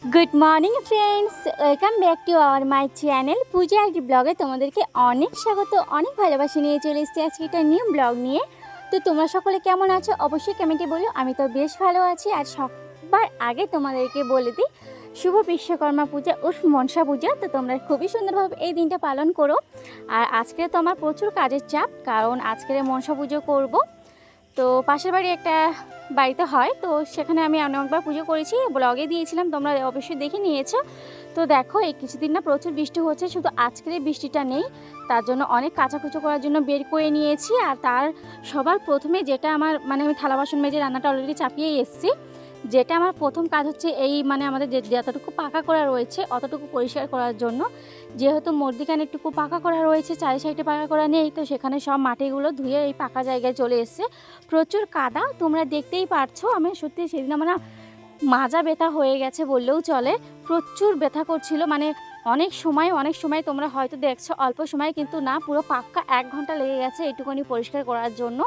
Good morning friends, welcome back to our my channel Puja ID ব্লগে তোমাদেরকে অনেক স্বাগত, অনেক ভালোবাসা নিয়ে চলে এসেছি আজকে একটা নিউ ব্লগ নিয়ে। তো তোমরা সকলে কেমন আছো অবশ্যই কমেন্টে বলো। আমি তো বেশ ভালো আছি। আর সবার আগে তোমাদেরকে বলে দিই শুভ বিশ্বকর্মা পূজা উর্ফ মনসা পূজা। তো তোমরা খুবই সুন্দরভাবে এই দিনটা পালন করো। আর আজকে তো আমার প্রচুর কাজের চাপ, কারণ আজকে মনসা পুজো করব। তো পাশের বাড়ি একটা বাড়িতে হয়, তো সেখানে আমি অনেকবার পুজো করেছি, ব্লগে দিয়েছিলাম, তোমরা অবশ্যই দেখে নিয়েছো। তো দেখো এই কিছুদিন না প্রচুর বৃষ্টি হচ্ছে, শুধু আজকের এই বৃষ্টিটা নেই, তার জন্য অনেক কাচাকুচো করার জন্য বের করে নিয়েছি। আর তার সবার প্রথমে যেটা আমার আমি থালা বাসন মেজে রান্নাটা অলরেডি চাপিয়েই এসেছি। যেটা আমার প্রথম কাজ হচ্ছে এই আমাদের যতটুকু পাকা করা রয়েছে অতটুকু পরিষ্কার করার জন্য। যেহেতু মধ্যিখানে একটুকু পাকা করা রয়েছে, চারি সাইডে পাকা করা নেই, তো সেখানে সব মাটিগুলো ধুয়ে এই পাকা জায়গায় চলে এসছে। প্রচুর কাদা, তোমরা দেখতেই পারছো। আমি সত্যি সেদিন আমার মাজা ব্যথা হয়ে গেছে বললেও চলে, প্রচুর ব্যথা করছিল। অনেক সময় তোমরা হয়তো দেখছো অল্প সময়, কিন্তু না, পুরো পাক্কা 1 ঘন্টা লেগে গেছে এইটুকুনি পরিষ্কার করার জন্য।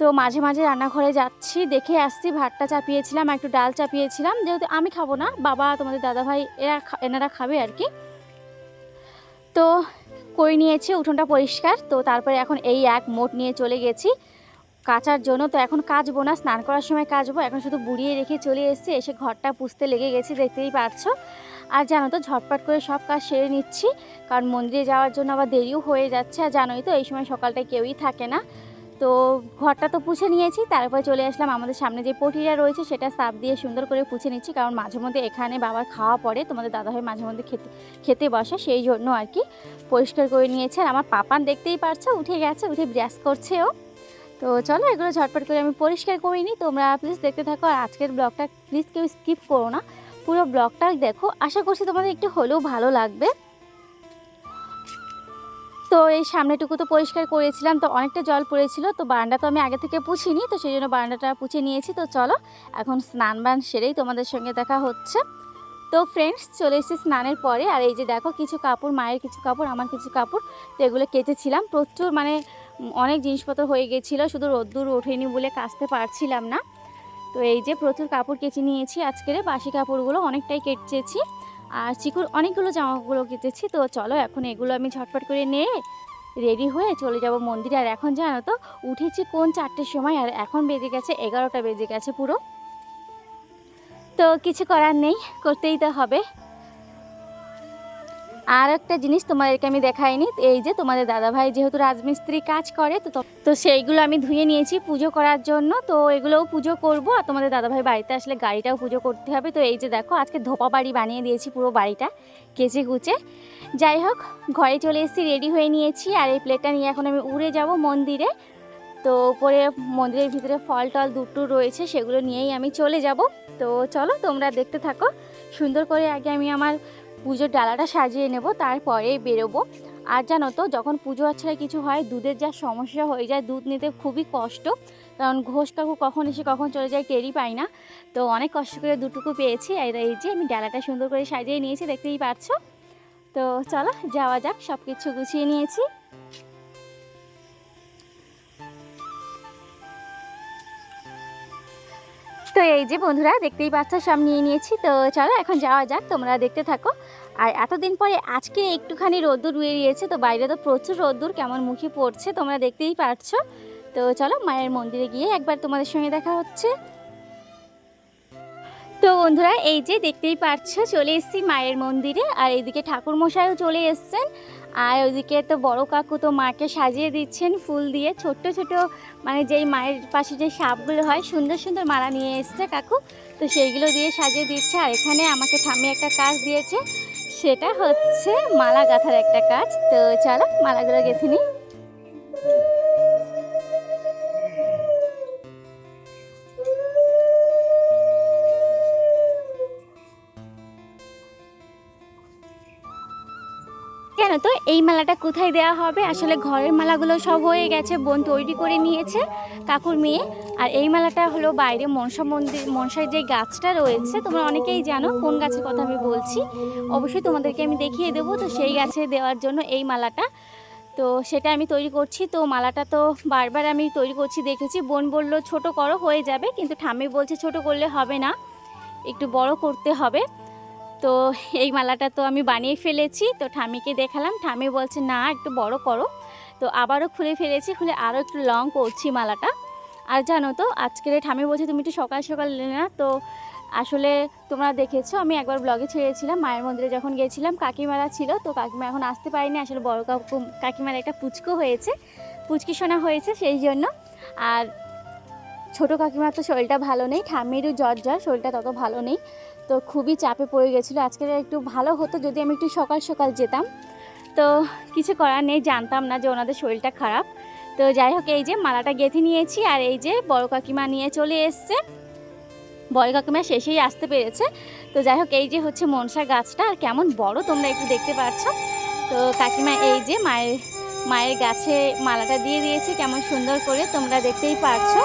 তো মাঝে মাঝে রান্নাঘরে যাচ্ছি, দেখে আসছি। ভাতটা চাপিয়েছিলাম, একটু ডাল চাপিয়েছিলাম, যেহেতু আমি খাবো না, বাবা তোমাদের দাদাভাই এনারা খাবে আর কি। তো করে নিয়েছি উঠোনটা পরিষ্কার। তো তারপরে এখন এই এক মোট নিয়ে চলে গেছি কাচার জন্য। তো এখন কাচবো না, স্নান করার সময় কাচবো, এখন শুধু বুড়িয়ে রেখে চলে এসেছি, এসে ঘরটা পুছতে লেগে গেছি, দেখতেই পারছো। আর জানো তো ঝটপট করে সব কাজ সেরে নিচ্ছি, কারণ মন্দিরে যাওয়ার জন্য আবার দেরিও হয়ে যাচ্ছে। আর জানোই তো এই সময় সকালটায় কেউই থাকে না। তো ঘরটা তো পুছে নিয়েছি, তারপর চলে আসলাম আমাদের সামনে যে পটিটা রয়েছে সেটা সাফ দিয়ে সুন্দর করে পুছে নিচ্ছি, কারণ মাঝে মধ্যে এখানে বাবার খাওয়া পড়ে, তোমাদের দাদাভাই মাঝে মধ্যে খেতে বসে, সেই জন্য আর কি পরিষ্কার করে নিয়েছে। আর আমার পাপান দেখতেই পারছো উঠে গেছে, উঠে ব্রাশ করছেও। তো চলো এগুলো ঝটপট করে আমি পরিষ্কার করে নিই, তোমরা প্লিজ দেখতে থাকো। আর আজকের ব্লগটা প্লিজ কেউ স্কিপ করো না, পুরো ব্লগটা দেখো, আশা করছি তোমাদের একটু হলেও ভালো লাগবে। তো এই সামনেটুকু তো পরিষ্কার করেছিলাম, তো অনেকটা জল পড়েছিল, তো বারান্দা তো আমি আগে থেকে পুছিনি, তো সেই জন্য বারান্দাটা পুছে নিয়েছি। তো চলো এখন স্নান বান সেরেই তোমাদের সঙ্গে দেখা হচ্ছে। তো ফ্রেন্ডস চলে এসেছি স্নানের পরে। আর এই যে দেখো কিছু কাপড়, মায়ের কিছু কাপড়, আমার কিছু কাপড়, তো এগুলো কেচেছিলাম। প্রচুর অনেক জিনিসপত্র হয়ে গেছিলো, শুধু রোদ্দুর ওঠেনি বলে কাচতে পারছিলাম না। তো এই যে প্রচুর কাপড় কেচে নিয়েছি আজকের, বাসি কাপড়গুলো অনেকটাই কেচেছি, আর চিকুর অনেকগুলো জামাগুলো কেচেছি। তো চলো এখন এগুলো আমি ঝটপট করে নিয়ে রেডি হয়ে চলে যাব মন্দিরে। আর এখন জানো তো উঠেছি কোন 4টের সময়, আর এখন বেজে গেছে 11টা বেজে গেছে পুরো। তো কিছু করার নেই, করতেই তো হবে। আর একটা জিনিস তোমাদেরকে আমি দেখাইনি, এই যে তোমাদের দাদাভাই যেহেতু রাজমিস্ত্রি কাজ করে, তো সেইগুলো আমি ধুয়ে নিয়েছি পুজো করার জন্য। তো এগুলোও পুজো করব, আর তোমাদের দাদাভাই বাড়িতে আসলে গাড়িটাও পুজো করতে হবে। তো এই যে দেখো আজকে ধোপা বাড়ি বানিয়ে দিয়েছি পুরো বাড়িটা কেচে কুচে। যাই হোক ঘরে চলে এসেছি, রেডি হয়ে নিয়েছি। আর এই প্লেটটা নিয়ে এখন আমি উড়ে যাব মন্দিরে। তো উপরে মন্দিরের ভিতরে ফল টল দুটো রয়েছে, সেগুলো নিয়েই আমি চলে যাব। তো চলো তোমরা দেখতে থাকো। সুন্দর করে আগে আমি আমার পুজোর ডালাটা সাজিয়ে নেব, তারপরে বেরোবো। আর জানো তো যখন পুজো আচ্ছাড়া কিছু হয়, দুধের যা সমস্যা হয়ে যায়, দুধ নিতে খুবই কষ্ট, কারণ ঘোষ কাকু কখন এসে কখন চলে যায় টেরই পাই না। তো অনেক কষ্ট করে দুটুকু পেয়েছি। আর এই যে আমি ডালাটা সুন্দর করে সাজিয়ে নিয়েছি, দেখতেই পাচ্ছ। তো চলো যাওয়া যাক, সব কিছু গুছিয়ে নিয়েছি। তো এই যে বন্ধুরা দেখতেই পাচ্ছ সব নিয়ে নিয়েছি। তো চলো এখন যাওয়া যাক, তোমরা দেখতে থাকো। আর এতদিন পরে আজকে একটুখানি রোদ্দুর বেরিয়েছে, তো বাইরে তো প্রচুর রোদ্দুর কেমন মুখে পড়ছে তোমরা দেখতেই পারছো। তো চলো মায়ের মন্দিরে গিয়ে একবার তোমাদের সঙ্গে দেখা হচ্ছে। তো বন্ধুরা এই যে দেখতেই পাচ্ছ চলে এসেছি মায়ের মন্দিরে। আর এইদিকে ঠাকুর মশাইও চলে এসছেন, আর ওইদিকে তো বড় কাকু তো মাকে সাজিয়ে দিচ্ছেন ফুল দিয়ে। ছোট্ট ছোট যেই মায়ের পাশে যে সাপগুলো হয়, সুন্দর সুন্দর মালা নিয়ে এসছে কাকু, তো সেইগুলো দিয়ে সাজিয়ে দিচ্ছে। আর এখানে আমাকে ঠাম্মি একটা কাজ দিয়েছে, সেটা হচ্ছে মালা গাঁথার একটা কাজ। তো চলো মালাগুলো গেঁথে নিই। জানো তো এই মালাটা কোথায় দেওয়া হবে? আসলে ঘরের মালাগুলো সব হয়ে গেছে, বোন তৈরি করে নিয়েছে, কাকুর মেয়ে। আর এই মালাটা হলো বাইরে মনসা মন্দির, মনসার যে গাছটা রয়েছে, তোমরা অনেকেই জানো কোন গাছের কথা আমি বলছি, অবশ্যই তোমাদেরকে আমি দেখিয়ে দেবো। তো সেই গাছে দেওয়ার জন্য এই মালাটা, তো সেটা আমি তৈরি করছি। তো মালাটা তো বারবার আমি তৈরি করছি দেখেছি, বোন বলল ছোট করো হয়ে যাবে, কিন্তু ঠাম্মি বলছে ছোট করলে হবে না, একটু বড় করতে হবে। তো এই মালাটা তো আমি বানিয়ে ফেলেছি, তো ঠামিকে দেখালাম, ঠামি বলছে না একটু বড় করো। তো আবারও খুলে ফেলেছি, খুলে আরও একটু লং করছি মালাটা। আর জানো তো আজকের ঠামি বলছে তুমি একটু সকাল সকাল না, তো আসলে তোমরা দেখেছো আমি একবার ব্লগে ছেড়েছিলাম মায়ের মন্দিরে যখন গিয়েছিলাম, কাকিমারা ছিল, তো কাকিমা এখন আসতে পারেনি। আসলে বড় কাকিমার একটা পুচকো হয়েছে, পুচকি সোনা হয়েছে সেই জন্য। আর ছোটো কাকিমার তো শরীরটা ভালো নেই, ঠাম্মিরও জ্বর, শরীরটা তত ভালো নেই, তো খুবই চাপে পড়ে গেছিলো। আজকে একটু ভালো হতো যদি আমি একটু সকাল সকাল যেতাম, তো কিছু করার নেই, জানতাম না যে ওনাদের শরীরটা খারাপ। তো যাই হোক, এই যে মালাটা গেঁথে নিয়েছি, আর এই যে বড় কাকিমা নিয়ে চলে এসছে, বড় কাকিমা শেষেই আসতে পেরেছে। তো যাই হোক, এই যে হচ্ছে মনসা গাছটা, আর কেমন বড় তোমরা একটু দেখতে পাচ্ছ। তো কাকিমা এই যে মায়ের গাছে মালাটা দিয়ে দিয়েছে কেমন সুন্দর করে, তোমরা দেখতেই পারছো।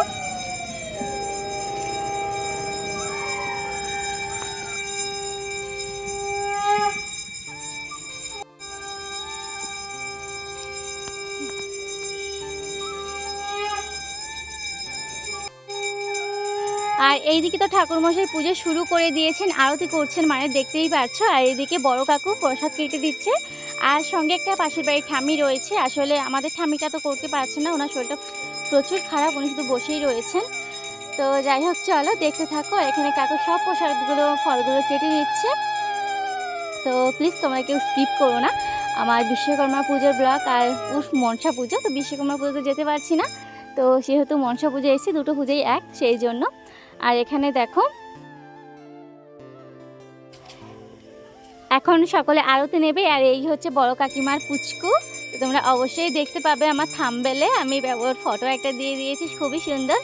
আর এইদিকে তো ঠাকুরমশাই পুজো শুরু করে দিয়েছেন, আরতি করছেন মানে দেখতেই পাচ্ছ। আর এইদিকে বড় কাকু প্রসাদ কেটে দিচ্ছে, আর সঙ্গে একটা পাশের বাড়ির ঠাম্মি রয়েছে। আসলে আমাদের ঠাম্মিটা তো করতে পারছে না, ওনার শরীরটা প্রচুর খারাপ, উনি শুধু বসেই রয়েছেন। তো যাই হোক চলো দেখতে থাকো। এখানে কাকু সব প্রসাদগুলো ফলগুলো কেটে নিচ্ছে। তো প্লিজ তোমরা কেউ স্কিপ করো না, আমার বিশ্বকর্মা পুজোর ব্লগ আর মনসা পুজো। তো বিশ্বকর্মা পুজোতে যেতে পারছি না, তো সেহেতু মনসা পুজো এসেছি, দুটো পুজোই এক, সেই জন্য। আর এখানে দেখো এখন সকলে আরতি নেবে, আর এই হচ্ছে বড় কাকিমার পুচকু। তো তোমরা অবশ্যই দেখতে পাবে আমার থাম্বনেলে, আমি ওর ফটো একটা দিয়ে দিয়েছি, খুবই সুন্দর।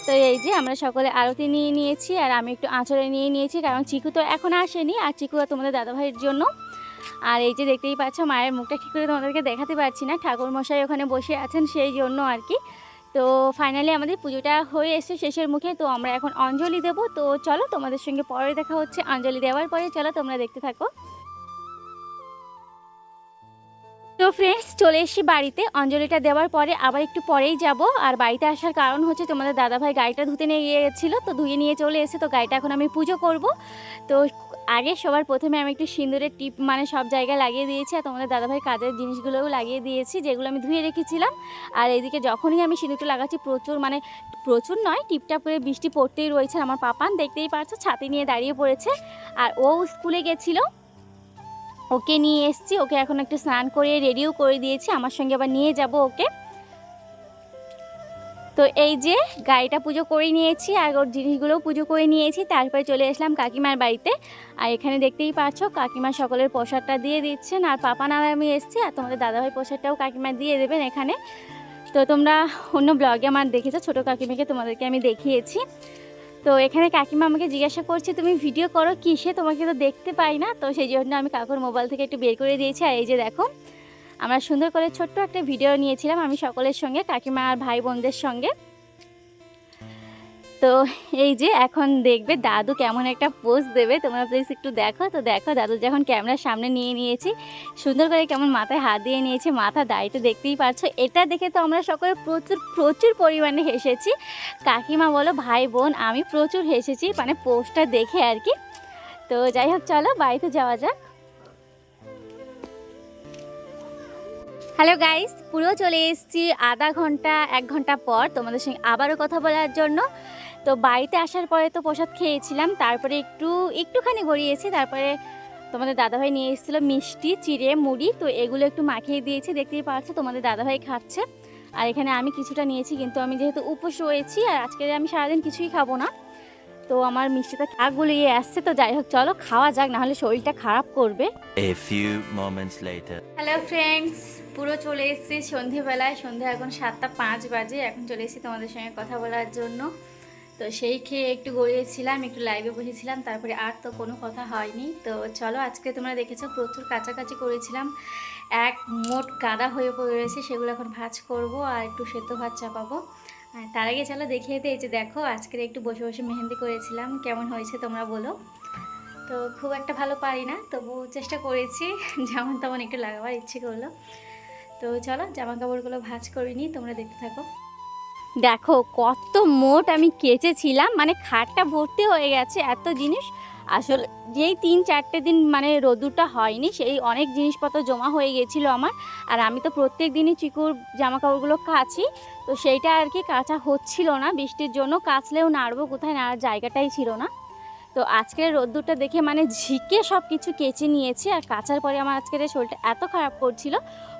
তো এই যে আমরা সকলে আরতি নিয়ে নিয়েছি, আর আমি একটু আঁচড়ে নিয়ে নিয়েছি, কারণ চিকু তো এখন আসেনি, আর চিকু তোমাদের দাদাভাইয়ের জন্য। আর এই যে দেখতেই পাচ্ছ মায়ের মুখটা ঠিক করে তোমাদেরকে দেখাতে পারছি না, ঠাকুরমশাই ওখানে বসে আছেন সেই জন্য আর কি। তো ফাইনালি আমাদের পুজোটা হয়ে এসে শেষের মুখে, তো আমরা এখন অঞ্জলি দেব। তো চলো তোমাদের সঙ্গে পরে দেখা হচ্ছে অঞ্জলি দেওয়ার পরে, চলো তোমরা দেখতে থাকো। তো ফ্রেন্ডস চলে এসেছি বাড়িতে, অঞ্জলিটা দেওয়ার পরে আবার একটু পরেই যাব। আর বাড়িতে আসার কারণ হচ্ছে তোমাদের দাদাভাই গাড়িটা ধুতে নিয়ে গিয়েছিলো, তো ধুয়ে নিয়ে চলে এসে, তো গাড়িটা এখন আমি পুজো করব। তো আগে সবার প্রথমে আমি একটু সিঁদুরের টিপ মানে সব জায়গায় লাগিয়ে দিয়েছি, আর তোমাদের দাদাভাই কাজের জিনিসগুলোও লাগিয়ে দিয়েছি যেগুলো আমি ধুয়ে রেখেছিলাম। আর এইদিকে যখনই আমি সিঁদুরটা লাগাচ্ছি প্রচুর নয়, টিপটাপ করে বৃষ্টি পড়তেই রয়েছে। আমার পাপান দেখতেই পারছো ছাতি নিয়ে দাঁড়িয়ে পড়েছে, আর ও স্কুলে গেছিলো, ওকে নিয়ে এসেছি, ওকে এখন একটু স্নান করে রেডিও করে দিয়েছি, আমার সঙ্গে আবার নিয়ে যাব ওকে। তো এই যে গাড়িটা পুজো করে নিয়েছি, আর ওর জিনিসগুলোও পুজো করে নিয়েছি, তারপরে চলে আসলাম কাকিমার বাড়িতে। আর এখানে দেখতেই পাচ্ছ কাকিমা সকলের প্রসাদটা দিয়ে দিচ্ছেন, আর পাপা আর আমি এসেছি, আর তোমাদের দাদাভাই প্রসাদটাও কাকিমা দিয়ে দেবেন এখানে। তো তোমরা অন্য ব্লগে আমার দেখেছো, ছোটো কাকিমাকে তোমাদেরকে আমি দেখিয়েছি। তো এখানে কাকিমা আমাকে জিজ্ঞাসা করছে তুমি ভিডিও করো কিসে, তোমাকে তো দেখতে পাই না। তো সেই জন্য আমি কাকুর মোবাইল থেকে একটু বের করে দিয়েছি। আর এই যে দেখো আমরা সুন্দর করে ছোট্ট একটা ভিডিও নিয়েছিলাম আমি সকলের সঙ্গে, কাকিমা আর ভাই বোনদের সঙ্গে। তো এই যে এখন দেখবে দাদু কেমন একটা পোজ দেবে, তোমরা প্লিজ একটু দেখো। তো দেখো দাদু যখন ক্যামেরার সামনে নিয়ে নিয়েছি, সুন্দর করে কেমন মাথায় হাত দিয়ে নিয়েছে, মাথা দাড়িতে দেখতেই পারছো। এটা দেখে তো আমরা সকলে প্রচুর পরিমাণে হেসেছি, কাকিমা বলো ভাই বোন আমি প্রচুর হেসেছি, মানে পোজটা দেখে আর কি। তো যাই হোক চলো বাড়িতে যাওয়া যাক। হ্যালো গাইস, পুরো চলে এসেছি আধা ঘন্টা 1 ঘন্টা পর তোমাদের সঙ্গে আবারও কথা বলার জন্য। তো বাড়িতে আসার পরে তো প্রসাদ খেয়েছিলাম, তারপরে একটুখানি গড়িয়েছি, তারপরে তোমাদের দাদাভাই নিয়ে এসেছিলো মিষ্টি, চিড়ে, মুড়ি, তো এগুলো একটু মাখিয়ে দিয়েছি, দেখতেই পাচ্ছ তোমাদের দাদাভাই খাচ্ছে। আর এখানে আমি কিছুটা নিয়েছি, কিন্তু আমি যেহেতু উপোস রয়েছি আর আজকে আমি সারাদিন কিছুই খাবো না, তো আমার মিষ্টিটা গুলিয়ে আসছে। তো যাই হোক চলো খাওয়া যাক, নাহলে শরীরটা খারাপ করবে। হ্যালো ফ্রেন্ডস, পুরো চলে এসেছি সন্ধেবেলায়, সন্ধে এখন 7টা 5 বাজে, এখন চলে এসেছি তোমাদের সঙ্গে কথা বলার জন্য। তো সেই খেয়ে একটু গড়িয়েছিলাম, একটু লাইভে বসেছিলাম, তারপরে আর তো কোনো কথা হয়নি। তো চলো আজকে তোমরা দেখেছো প্রচুর কাছাকাছি করেছিলাম, এক মোট গাদা হয়ে পড়েছে, সেগুলো এখন ভাজ করব আর একটু সেদ্ধ ভাত চাপাবো। তার আগে চলো দেখিয়ে দিই, এই যে দেখো আজকের একটু বসে বসে মেহেন্দি করেছিলাম, কেমন হয়েছে তোমরা বলো। তো খুব একটা ভালো পারি না, তবু চেষ্টা করেছি, যেমন তেমন একটু লাগাবার ইচ্ছে করলো। তো চলো জামা কাপড়গুলো ভাঁজ করে নিই, তোমরা দেখতে থাকো। দেখো কত মোট আমি কেচেছিলাম, মানে খাটটা ভর্তি হয়ে গেছে এত জিনিস। আসলে যেই 3-4টে দিন মানে রোদ্দুরটা হয়নি, সেই অনেক জিনিসপত্র জমা হয়ে গেছিলো আমার। আর আমি তো প্রত্যেক দিনই চিকুর জামা কাপড়গুলো কাচি, তো সেইটা আর কি কাচা হচ্ছিল না বৃষ্টির জন্য। কাচলেও নাড়বো কোথায়, নাড়ার জায়গাটাই ছিল না। তো আজকের রোদ্দুরটা দেখে মানে ঝিকে সব কিছু কেচে নিয়েছি। আর কাচার পরে আমার আজকের শরীরটা এত খারাপ করছিল,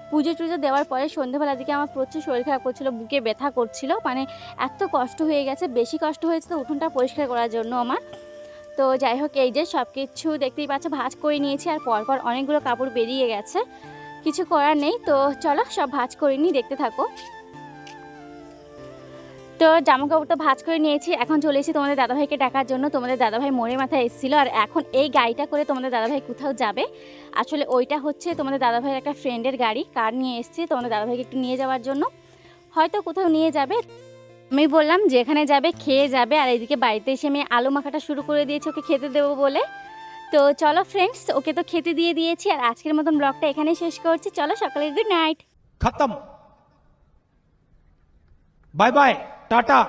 পুজো টুজো দেওয়ার পরে সন্ধ্যেবেলার দিকে আমার প্রচুর শরীর খারাপ করছিল, বুকে ব্যথা করছিল, মানে এত কষ্ট হয়ে গেছে। বেশি কষ্ট হয়েছে তো উঠোনটা পরিষ্কার করার জন্য আমার। তো যাই হোক, এই যে সব কিছু দেখতেই পাচ্ছ ভাঁজ করে নিয়েছি। আর পরপর অনেকগুলো কাপড় বেরিয়ে গেছে, কিছু করার নেই। তো চলো সব ভাঁজ করে নিই, দেখতে থাকো। তো জামা কাপড়টা ভাঁজ করে নিয়েছি, এখন চলে এসেছি তোমাদের দাদাভাইকে ডাকার জন্য। তোমাদের দাদাভাই মোড়ের মাথায় এসেছিলো, আর এখন এই গাড়িটা করে তোমাদের দাদাভাই কোথাও যাবে। আসলে ওইটা হচ্ছে তোমাদের দাদাভাইয়ের একটা ফ্রেন্ডের গাড়ি, কার নিয়ে এসেছি তোমাদের দাদাভাইকে একটু নিয়ে যাওয়ার জন্য। হয়তো কোথাও নিয়ে যাবে, আমি বললাম যেখানে যাবে খেয়ে যাবে। আর এইদিকে বাড়িতে এসে আমি আলু মাখাটা শুরু করে দিয়েছি ওকে খেতে দেবো বলে। তো চলো ফ্রেন্ডস, ওকে তো খেতে দিয়ে দিয়েছি। আর আজকের মতন ব্লগটা এখানেই শেষ করছি। চলো সকালে গুড নাইট, खत्म। Bye bye, Tata.